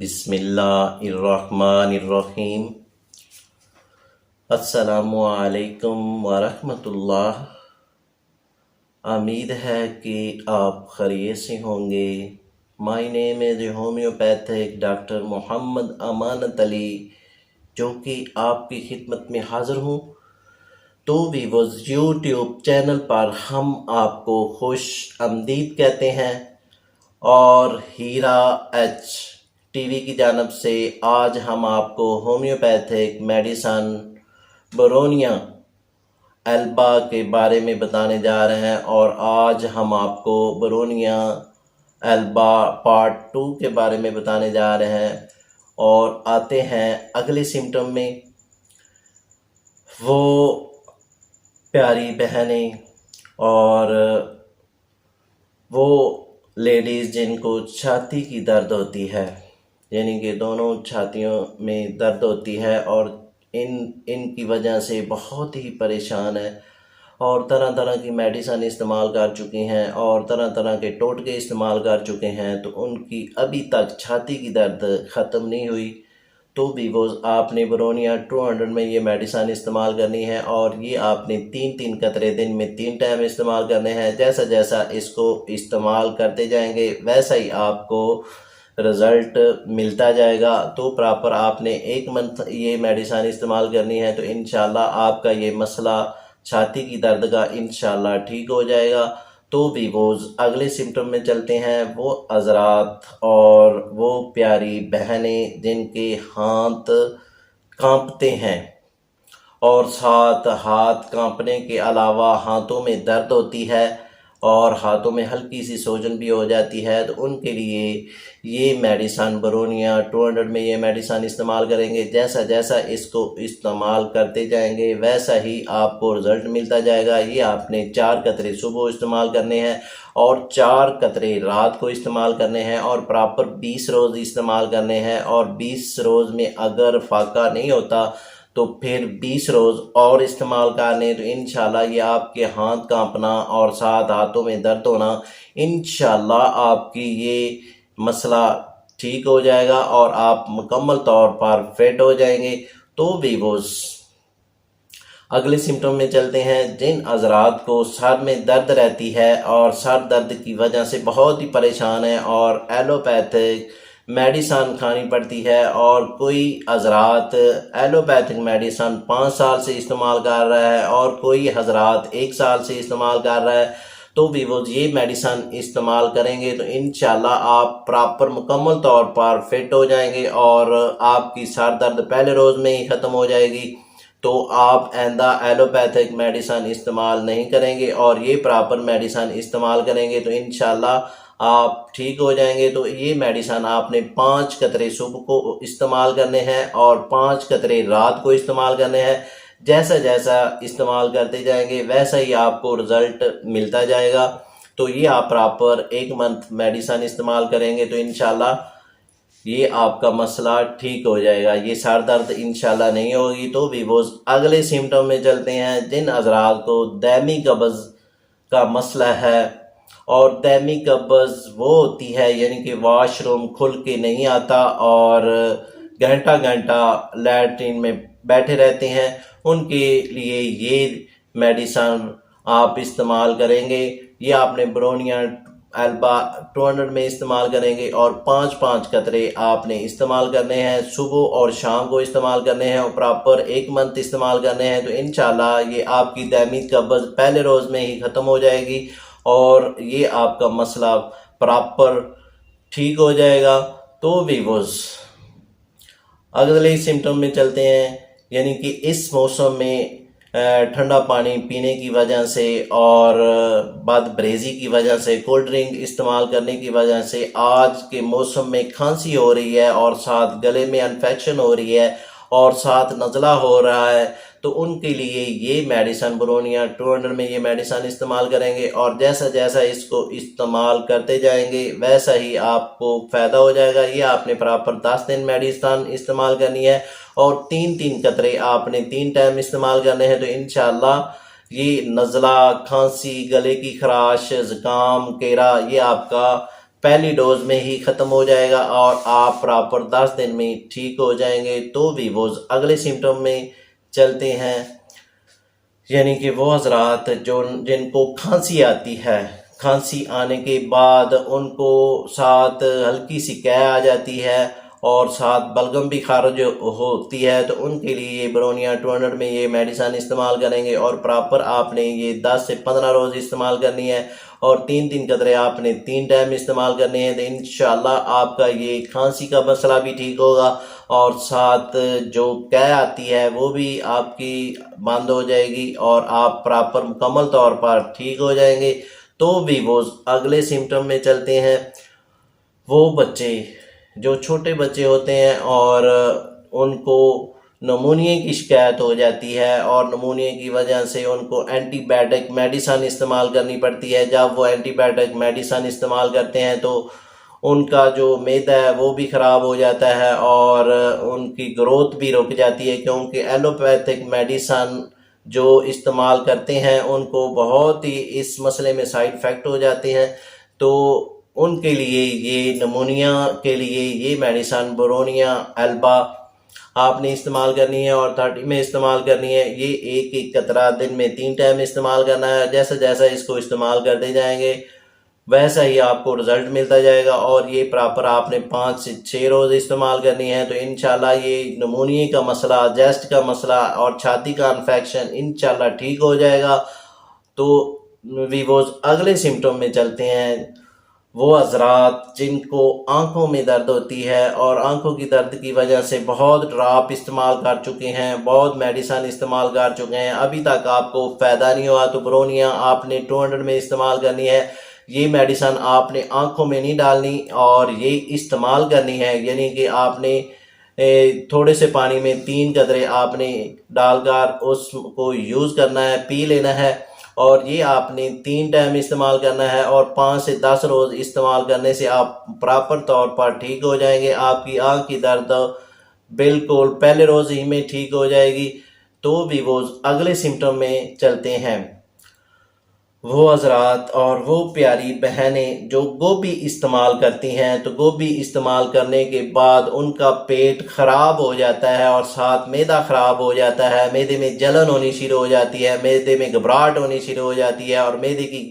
बिस्मिल्लाहिर्रहमानिर्रहीम। अस्सलामु अलैकुम वरहमतुल्लाह। उम्मीद है कि आप खैरियत से होंगे। My name is homeopathic doctor Mohammad Amanat Ali, जो कि आपकी खिदमत में हाज़िर हूँ। तो वीवर्स, यूट्यूब चैनल पर हम आपको खुश आमदीद कहते हैं और हीरा एच टीवी की जानब से आज हम आपको होम्योपैथिक मेडिसन बोरोनिया एल्बा के बारे में बताने जा रहे हैं। और आज हम आपको बोरोनिया एल्बा पार्ट 2 के बारे में बताने जा रहे हैं। और आते हैं अगले सिम्टम में। वो प्यारी बहनें और वो लेडीज़ जिनको छाती की दर्द होती है, यानी कि दोनों छातियों में दर्द होती है और इनकी वजह से बहुत ही परेशान है और तरह तरह की मेडिसिन इस्तेमाल कर चुकी हैं और तरह तरह के टोटके इस्तेमाल कर चुके हैं, तो उनकी अभी तक छाती की दर्द ख़त्म नहीं हुई। तो वीवोज़, आपने बोरोनिया 200 में ये मेडिसिन इस्तेमाल करनी है और ये आपने 3-3 कतरे दिन में 3 टाइम इस्तेमाल करने हैं। जैसा जैसा इसको इस्तेमाल करते जाएंगे वैसा ही आपको रिज़ल्ट मिलता जाएगा। तो प्रॉपर आपने 1 मंथ ये मेडिसिन इस्तेमाल करनी है, तो इंशाल्लाह आपका ये मसला छाती की दर्द का इंशाल्लाह ठीक हो जाएगा। तो वीवोज़, अगले सिम्टम में चलते हैं। वो हज़रात और वो प्यारी बहनें जिनके हाथ कांपते हैं और साथ हाथ कांपने के अलावा हाथों में दर्द होती है और हाथों में हल्की सी सूजन भी हो जाती है, तो उनके लिए ये मेडिसिन बोरोनिया 200 में ये मेडिसिन इस्तेमाल करेंगे। जैसा जैसा इसको इस्तेमाल करते जाएंगे वैसा ही आपको रिज़ल्ट मिलता जाएगा। ये आपने 4 कतरे सुबह इस्तेमाल करने हैं और 4 कतरे रात को इस्तेमाल करने हैं और प्रॉपर 20 रोज़ इस्तेमाल करने हैं। और 20 रोज़ में अगर फाका नहीं होता तो फिर 20 रोज़ और इस्तेमाल करने, तो इंशाल्लाह ये आपके हाथ कांपना और साथ हाथों में दर्द होना, इंशाल्लाह आपकी ये मसला ठीक हो जाएगा और आप मुकम्मल तौर पर फिट हो जाएंगे। तो वीवोस, अगले सिम्टम में चलते हैं। जिन हज़रात को सर में दर्द रहती है और सर दर्द की वजह से बहुत ही परेशान है और एलोपैथिक मेडिसिन खानी पड़ती है, और कोई हज़रात एलोपैथिक मेडिसिन 5 साल से इस्तेमाल कर रहा है और कोई हज़रात 1 साल से इस्तेमाल कर रहा है, तो भी वो ये मेडिसिन इस्तेमाल करेंगे तो इंशाल्लाह आप प्रॉपर मुकम्मल तौर पर फिट हो जाएंगे और आपकी सर दर्द पहले रोज़ में ही ख़त्म हो जाएगी। तो आप आइंदा एलोपैथिक मेडिसिन इस्तेमाल नहीं करेंगे और ये प्रॉपर मेडिसिन इस्तेमाल करेंगे तो इंशाल्लाह आप ठीक हो जाएंगे। तो ये मेडिसिन आपने 5 कतरे सुबह को इस्तेमाल करने हैं और 5 कतरे रात को इस्तेमाल करने हैं। जैसा जैसा इस्तेमाल करते जाएंगे वैसा ही आपको रिज़ल्ट मिलता जाएगा। तो ये आप प्रॉपर 1 मंथ मेडिसिन इस्तेमाल करेंगे तो इंशाल्लाह ये आपका मसला ठीक हो जाएगा, ये सर दर्द इंशाल्लाह नहीं होगी। तो वीवोज़, अगले सिम्टम में चलते हैं। जिन हज़रात को दायमी कब्ज़ का मसला है, और दायमी कब्ज़ वो होती है यानी कि वॉशरूम खुल के नहीं आता और घंटा घंटा लैट्रिन में बैठे रहते हैं, उनके लिए ये मेडिसिन आप इस्तेमाल करेंगे। ये आपने बोरोनिया एल्बा 200 में इस्तेमाल करेंगे और 5-5 कतरे आपने इस्तेमाल करने हैं, सुबह और शाम को इस्तेमाल करने हैं और प्रॉपर 1 मंथ इस्तेमाल करने हैं। तो इंशाल्लाह ये आपकी दायमी कब्ज़ पहले रोज़ में ही ख़त्म हो जाएगी और ये आपका मसला प्रॉपर ठीक हो जाएगा। तो वीवोज़, अगले सिम्टम में चलते हैं। यानी कि इस मौसम में ठंडा पानी पीने की वजह से और बदब्रेज़ी की वजह से, कोल्ड ड्रिंक इस्तेमाल करने की वजह से आज के मौसम में खांसी हो रही है और साथ गले में इन्फेक्शन हो रही है और साथ नज़ला हो रहा है, तो उनके लिए ये मेडिसिन बोरोनिया 200 में ये मेडिसिन इस्तेमाल करेंगे और जैसा जैसा इसको इस्तेमाल करते जाएंगे वैसा ही आपको फ़ायदा हो जाएगा। ये आपने प्रॉपर 10 दिन मेडिसिन इस्तेमाल करनी है और 3-3 कतरे आपने 3 टाइम इस्तेमाल करने हैं। तो इंशाल्लाह ये नज़ला, खांसी, गले की खराश, ज़ुकाम, केरा, ये आपका पहली डोज में ही ख़त्म हो जाएगा और आप प्रॉपर 10 दिन में ठीक हो जाएंगे। तो भी वो अगले सिम्टम में चलते हैं, यानी कि वो हजरात जो जिनको खांसी आती है, खांसी आने के बाद उनको साथ हल्की सी कै आ जाती है और साथ बलगम भी खारिज होती है, तो उनके लिए ये ब्रोनिया 200 में ये मेडिसिन इस्तेमाल करेंगे और प्रॉपर आपने ये 10 से 15 रोज़ इस्तेमाल करनी है और 3-3 कतरे आपने 3 टाइम इस्तेमाल करने हैं। तो इंशाल्लाह आपका ये खांसी का मसला भी ठीक होगा और साथ जो कै आती है वो भी आपकी बंद हो जाएगी और आप प्रॉपर मुकम्मल तौर पर ठीक हो जाएंगे। तो भी वो अगले सिम्टम में चलते हैं। वो बच्चे जो छोटे बच्चे होते हैं और उनको नमूनिया की शिकायत हो जाती है और नमूनिया की वजह से उनको एंटीबायोटिक मेडिसिन इस्तेमाल करनी पड़ती है। जब वो एंटीबायोटिक मेडिसिन इस्तेमाल करते हैं तो उनका जो मैदा है वो भी ख़राब हो जाता है और उनकी ग्रोथ भी रुक जाती है, क्योंकि एलोपैथिक मेडिसिन जो इस्तेमाल करते हैं उनको बहुत ही इस मसले में साइड इफ़ेक्ट हो जाते हैं। तो उनके लिए ये नमूनिया के लिए ये मेडिसिन ब्रोनिया एल्बा आपने इस्तेमाल करनी है और 30 में इस्तेमाल करनी है। ये एक एक कतरा दिन में 3 टाइम इस्तेमाल करना है। जैसा जैसा इसको इस्तेमाल करते जाएंगे वैसा ही आपको रिज़ल्ट मिलता जाएगा और ये प्रॉपर आपने 5 से 6 रोज़ इस्तेमाल करनी है। तो इंशाल्लाह ये नमूनिया का मसला, जेस्ट का मसला और छाती का इन्फेक्शन इंशाल्लाह ठीक हो जाएगा। तो वीवोज अगले सिम्टम में चलते हैं। वो हजरात जिनको आंखों में दर्द होती है और आंखों की दर्द की वजह से बहुत ड्रॉप इस्तेमाल कर चुके हैं, बहुत मेडिसिन इस्तेमाल कर चुके हैं, अभी तक आपको फ़ायदा नहीं हुआ, तो ब्रोनिया आपने 200 में इस्तेमाल करनी है। ये मेडिसिन आपने आंखों में नहीं डालनी और ये इस्तेमाल करनी है, यानी कि आपने थोड़े से पानी में 3 कतरे आपने डालकर उसको यूज़ करना है, पी लेना है और ये आपने 3 टाइम इस्तेमाल करना है और 5 से 10 रोज़ इस्तेमाल करने से आप प्रॉपर तौर पर ठीक हो जाएंगे। आपकी आँख की दर्द बिल्कुल पहले रोज़ ही में ठीक हो जाएगी। तो भी वो अगले सिम्टम में चलते हैं। वो हजरात और वो प्यारी बहनें जो गोभी इस्तेमाल करती हैं, तो गोभी इस्तेमाल करने के बाद उनका पेट ख़राब हो जाता है और साथ मैदा ख़राब हो जाता है, मैदे में जलन होनी शुरू हो जाती है, मैदे में घबराहट होनी शुरू हो जाती है और मैदे की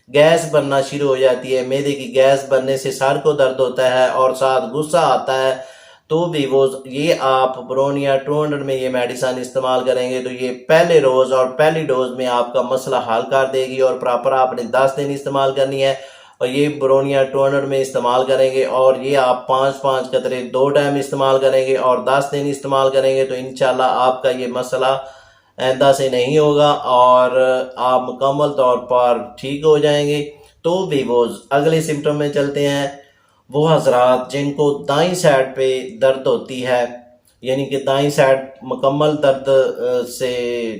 गैस बनना शुरू हो जाती है। मैदे की गैस बनने से सर को दर्द होता है और साथ गुस्सा आता है। तो भी वो ये आप ब्रोनिया 200 में ये मेडिसिन इस्तेमाल करेंगे तो ये पहले रोज़ और पहली डोज में आपका मसला हल कर देगी और प्रॉपर आपने 10 दिन इस्तेमाल करनी है और ये ब्रोनिया 200 में इस्तेमाल करेंगे और ये आप 5-5 कतरे 2 टाइम इस्तेमाल करेंगे और 10 दिन इस्तेमाल करेंगे तो इंशाल्लाह आपका ये मसला आइंदा से नहीं होगा और आप मुकम्मल तौर पर ठीक हो जाएंगे। तो भी वो अगले सिम्टम में चलते हैं। वो हजरात जिनको दाईं साइड पे दर्द होती है, यानी कि दाईं साइड मुकम्मल दर्द से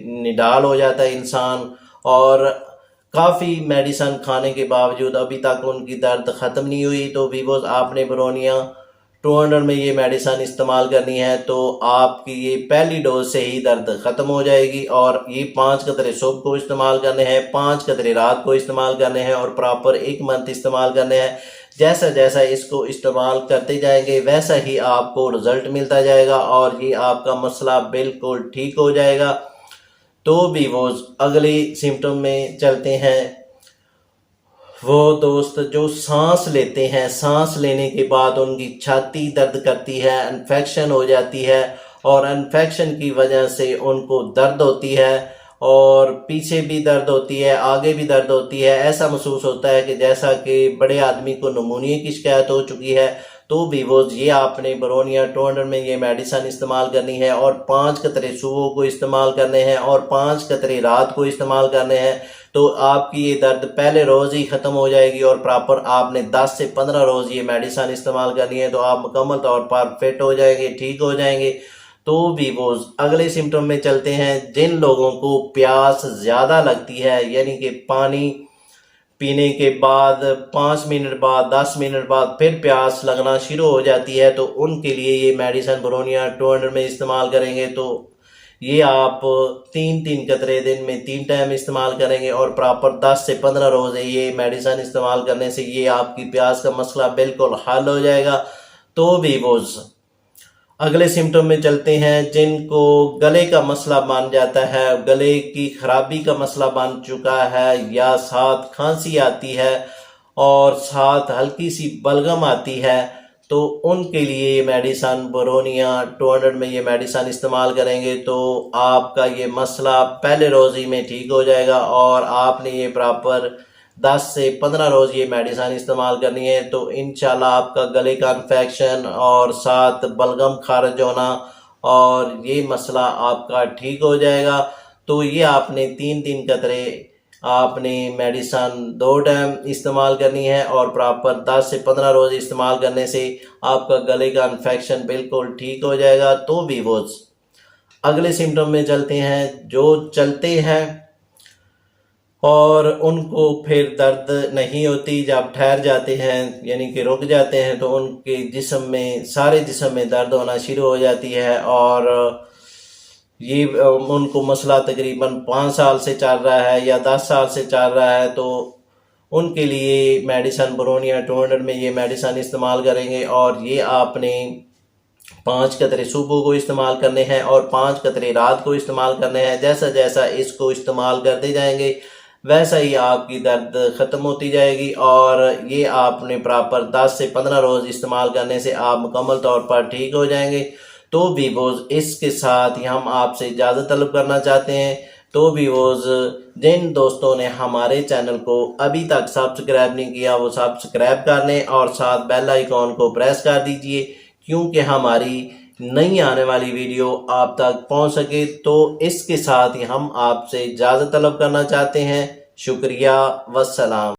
निडाल हो जाता है इंसान और काफ़ी मेडिसिन खाने के बावजूद अभी तक उनकी दर्द ख़त्म नहीं हुई, तो भी वो आपने ब्रोनिया 200 में ये मेडिसिन इस्तेमाल करनी है तो आपकी ये पहली डोज से ही दर्द ख़त्म हो जाएगी और ये 5 कतरे सुबह को इस्तेमाल करने हैं, 5 कतरे रात को इस्तेमाल करने हैं और प्रॉपर 1 मंथ इस्तेमाल करने हैं। जैसा जैसा इसको इस्तेमाल करते जाएंगे वैसा ही आपको रिज़ल्ट मिलता जाएगा और ये आपका मसला बिल्कुल ठीक हो जाएगा। तो भी वो अगले सिम्टम में चलते हैं। वो दोस्त जो सांस लेते हैं, सांस लेने के बाद उनकी छाती दर्द करती है, इन्फेक्शन हो जाती है और इन्फेक्शन की वजह से उनको दर्द होती है और पीछे भी दर्द होती है, आगे भी दर्द होती है। ऐसा महसूस होता है कि जैसा कि बड़े आदमी को नमूनिया की शिकायत हो चुकी है। तो भी वो ये आपने ब्रोनिया 200 में ये मेडिसिन इस्तेमाल करनी है और 5 कतरे सुबह को इस्तेमाल करने हैं और 5 कतरे रात को इस्तेमाल करने हैं। तो आपकी ये दर्द पहले रोज़ ही ख़त्म हो जाएगी और प्रॉपर आपने 10 से 15 रोज़ ये मेडिसिन इस्तेमाल करनी है तो आप मुकम्मल तौर पर फिट हो जाएंगे, ठीक हो जाएंगे। तो भी वो अगले सिम्टम में चलते हैं। जिन लोगों को प्यास ज़्यादा लगती है, यानी कि पानी पीने के बाद 5 मिनट बाद 10 मिनट बाद फिर प्यास लगना शुरू हो जाती है, तो उनके लिए ये मेडिसिन ब्रोनिया 200 में इस्तेमाल करेंगे तो ये आप 3-3 कतरे दिन में 3 टाइम इस्तेमाल करेंगे और प्रॉपर 10 से 15 रोज़ ये मेडिसिन इस्तेमाल करने से ये आपकी प्यास का मसला बिल्कुल हल हो जाएगा। तो भी वो अगले सिम्टम में चलते हैं। जिनको गले का मसला बन जाता है, गले की खराबी का मसला बन चुका है, या साथ खांसी आती है और साथ हल्की सी बलगम आती है, तो उनके लिए मेडिसन बोरोनिया 200 में ये मेडिसन इस्तेमाल करेंगे तो आपका ये मसला पहले रोज़ ही में ठीक हो जाएगा। और आपने ये प्रॉपर 10 से 15 रोज़ ये मेडिसिन इस्तेमाल करनी है तो इंशाल्लाह आपका गले का इन्फेक्शन और साथ बलगम खारिज होना और ये मसला आपका ठीक हो जाएगा। तो ये आपने 3-3 कतरे आपने मेडिसिन 2 टाइम इस्तेमाल करनी है और प्रॉपर 10 से 15 रोज़ इस्तेमाल करने से आपका गले का इन्फेक्शन बिल्कुल ठीक हो जाएगा। तो भी वो अगले सिम्टम में चलते हैं। जो चलते हैं और उनको फिर दर्द नहीं होती, जब ठहर जाते हैं यानी कि रुक जाते हैं तो उनके जिस्म में सारे जिस्म में दर्द होना शुरू हो जाती है और ये उनको मसला तकरीबन 5 साल से चल रहा है या 10 साल से चल रहा है तो उनके लिए मेडिसिन बोरोनिया 200 में ये मेडिसिन इस्तेमाल करेंगे। और ये आपने 5 कतरे सुबह को इस्तेमाल करने हैं और 5 कतरे रात को इस्तेमाल करने हैं। जैसा जैसा इसको इस्तेमाल करते जाएंगे वैसा ही आपकी दर्द ख़त्म होती जाएगी और ये आपने प्रॉपर 10 से 15 रोज़ इस्तेमाल करने से आप मुकम्मल तौर पर ठीक हो जाएंगे। तो भी वो इसके साथ ही हम आपसे इजाज़त तलब करना चाहते हैं। तो भी वो जिन दोस्तों ने हमारे चैनल को अभी तक सब्सक्राइब नहीं किया वो सब्सक्राइब कर लें और साथ बेल आइकॉन को प्रेस कर दीजिए क्योंकि हमारी नई आने वाली वीडियो आप तक पहुंच सके। तो इसके साथ ही हम आपसे इजाज़त तलब करना चाहते हैं। शुक्रिया, वस्सलाम।